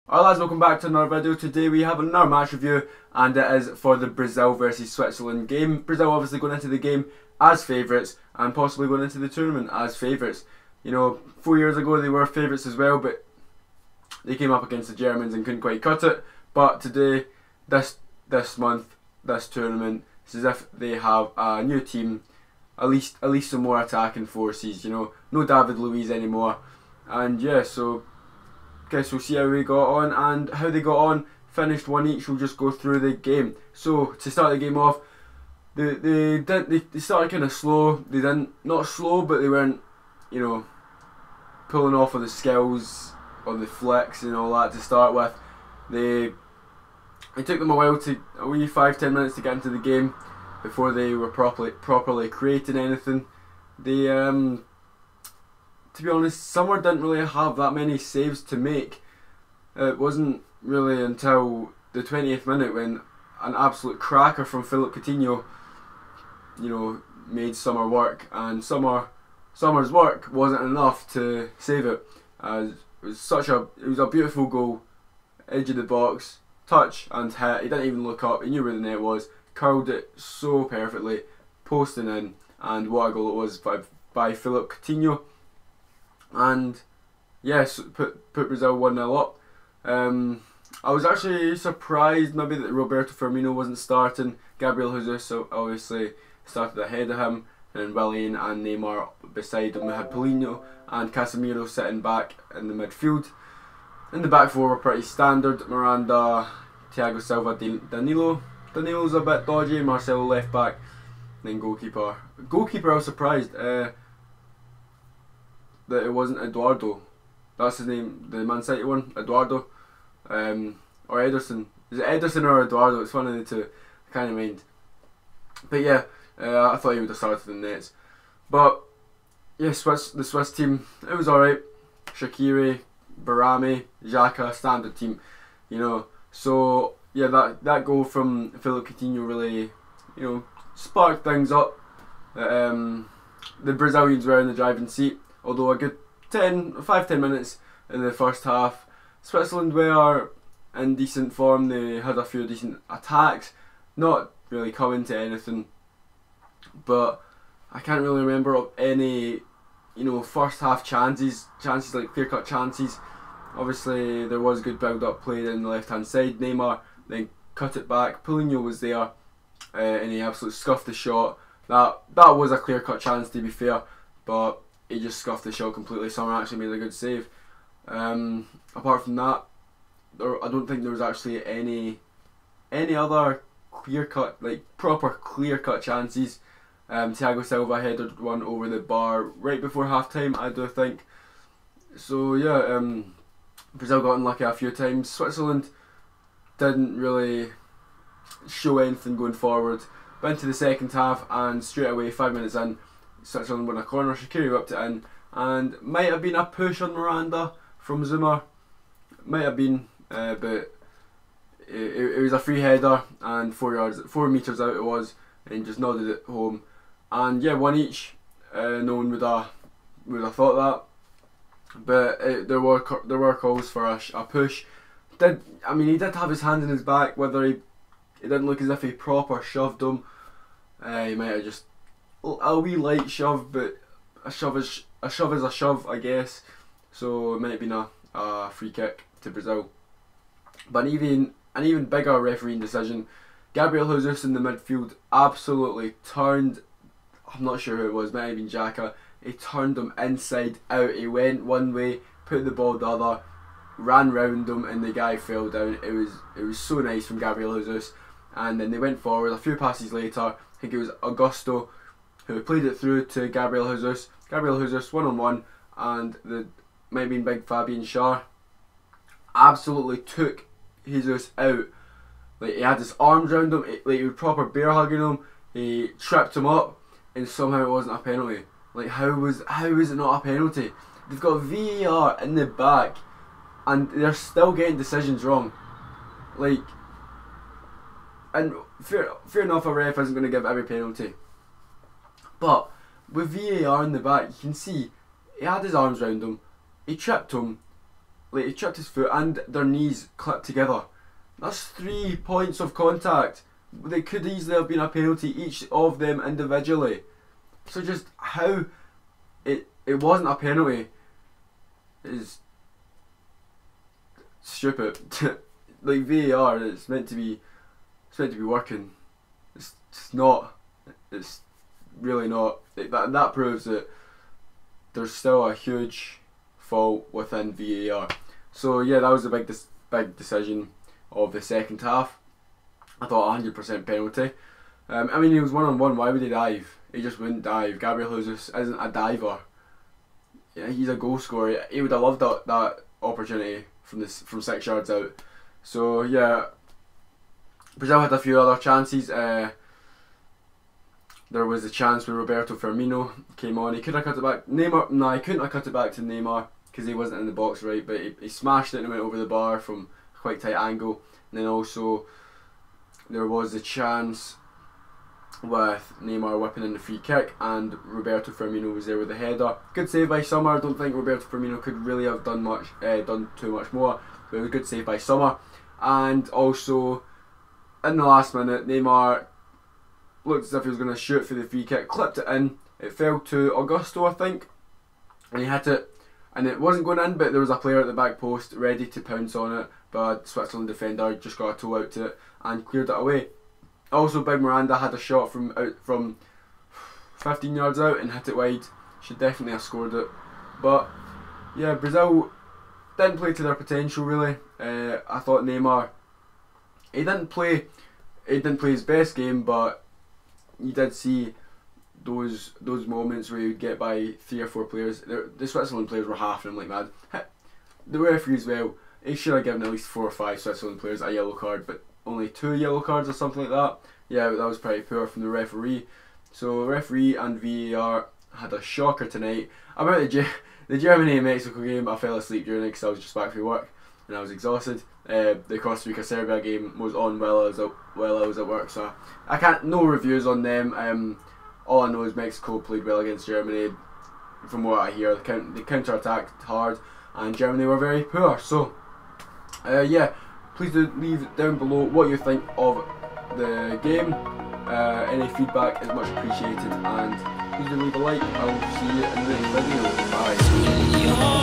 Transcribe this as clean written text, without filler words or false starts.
Alright lads, welcome back to another video. Today we have another match review and it is for the Brazil versus Switzerland game. Brazil obviously going into the game as favourites and possibly going into the tournament as favourites. You know, 4 years ago they were favourites as well, but they came up against the Germans and couldn't quite cut it. But today, this month, this tournament, it's as if they have a new team, at least some more attacking forces, you know, no David Luiz anymore. And yeah, so guess we'll see how we got on and how they got on. Finished one each. We'll just go through the game. So to start the game off, they started kind of slow. They didn't, not slow, but they weren't, you know, pulling off of the skills or the flicks and all that to start with. It took them a while, a wee 5-10 minutes to get into the game before they were properly creating anything. They to be honest, Summer didn't really have that many saves to make. It wasn't really until the 20th minute when an absolute cracker from Philip Coutinho, you know, made Summer work, and Summer's work wasn't enough to save it. It was a beautiful goal, edge of the box, touch and hit. He didn't even look up. He knew where the net was. Curled it so perfectly, posting in, and what a goal it was by Philip Coutinho. And yes, put Brazil 1-0 up. I was actually surprised maybe that Roberto Firmino wasn't starting. Gabriel Jesus obviously started ahead of him, and Willian and Neymar beside him. We had Paulinho and Casemiro sitting back in the midfield. In the back four were pretty standard: Miranda, Thiago Silva, Danilo. Danilo's a bit dodgy. Marcelo left back. Then goalkeeper. I was surprised that it wasn't Eduardo. That's his name, the Man City one, Eduardo, or Ederson. Is it Ederson or Eduardo? It's one of the two. I can't mind. But yeah, I thought he would have started in the nets. But yeah, the Swiss team, it was alright. Shaqiri, Barami, Xhaka, standard team, you know. So yeah, that goal from Philip Coutinho really, you know, sparked things up. The Brazilians were in the driving seat. Although a good 5-10 minutes in the first half, Switzerland were in decent form. They had a few decent attacks, not really coming to anything. But I can't really remember any, you know, first half chances like clear cut chances. Obviously there was good build up play in the left hand side. Neymar then cut it back. Paulinho was there, and he absolutely scuffed the shot. That was a clear cut chance, to be fair, but he just scuffed the shot completely. Summer actually made a good save. Apart from that, I don't think there was actually any other proper clear cut chances. Thiago Silva headed one over the bar right before half time, I do think. So yeah, Brazil got unlucky a few times. Switzerland didn't really show anything going forward. But into the second half, and straight away, 5 minutes in, Switzerland won a corner. Shaqiri whipped it in, and might have been a push on Miranda from Zuma. Might have been, but it was a free header, and 4 metres out it was, and just nodded it home. And yeah, one each. No one would have thought that, but there were calls for a push. He did have his hand in his back. Whether it didn't look as if he proper shoved him. He might have just a wee light shove, but a shove is a shove, I guess. So it might have been a free kick to Brazil. But an even bigger refereeing decision. Gabriel Jesus in the midfield absolutely turned, I'm not sure who it was, might have been Xhaka. He turned him inside out. He went one way, put the ball the other, ran round him, and the guy fell down. It was so nice from Gabriel Jesus. And then they went forward. A few passes later, I think it was Augusto who played it through to Gabriel Jesus. Gabriel Jesus 1-on-1, and the might have been big Fabian Schär absolutely took Jesus out. Like, he had his arms around him, like he was proper bear hugging him. He tripped him up, and somehow it wasn't a penalty. Like, how is it not a penalty? They've got VAR in the back, and they're still getting decisions wrong. Like, and fair enough, a ref isn't going to give every penalty. But with VAR in the back, you can see he had his arms around him, he tripped him, like he tripped his foot and their knees clipped together. That's 3 points of contact. They could easily have been a penalty, each of them individually. So just how it wasn't a penalty is stupid. Like VAR, it's meant to be working. It's not. It's really not. That proves that there's still a huge fault within VAR. So yeah, that was the big decision of the second half. I thought 100% penalty. I mean, he was 1-on-1. Why would he dive? He just wouldn't dive. Gabriel Jesus isn't a diver. Yeah, he's a goal scorer. He would have loved that opportunity from 6 yards out. So yeah, Brazil had a few other chances. There was a chance where Roberto Firmino came on. He could have cut it back. Neymar, no, he couldn't have cut it back to Neymar because he wasn't in the box right. But he smashed it and went over the bar from a quite tight angle. And then also there was a chance with Neymar whipping in the free kick, and Roberto Firmino was there with the header. Good save by Sommer. I don't think Roberto Firmino could really have done too much more, but it was a good save by Sommer. And also in the last minute, Neymar looked as if he was going to shoot for the free kick, clipped it in. It fell to Augusto, I think, and he hit it, and it wasn't going in, but there was a player at the back post ready to pounce on it, but a Switzerland defender just got a toe out to it and cleared it away. Also, Big Miranda had a shot from 15 yards out and hit it wide. Should definitely have scored it. But yeah, Brazil didn't play to their potential really. I thought Neymar, he didn't play his best game, but you did see those moments where you'd get by 3 or 4 players. The Switzerland players were halfing him like mad. The referee as well, he should have given at least 4 or 5 Switzerland players a yellow card, but only 2 yellow cards or something like that. Yeah, that was pretty poor from the referee. So referee and VAR had a shocker tonight. About the Germany and Mexico game, I fell asleep during it because I was just back from work and I was exhausted. The Costa Rica Serbia game was on while I was at work, so I can't, no reviews on them. All I know is Mexico played well against Germany. From what I hear, they counter-attacked hard and Germany were very poor. So yeah, please do leave down below what you think of the game. Any feedback is much appreciated, and please do leave a like. I will see you in the next video. Bye.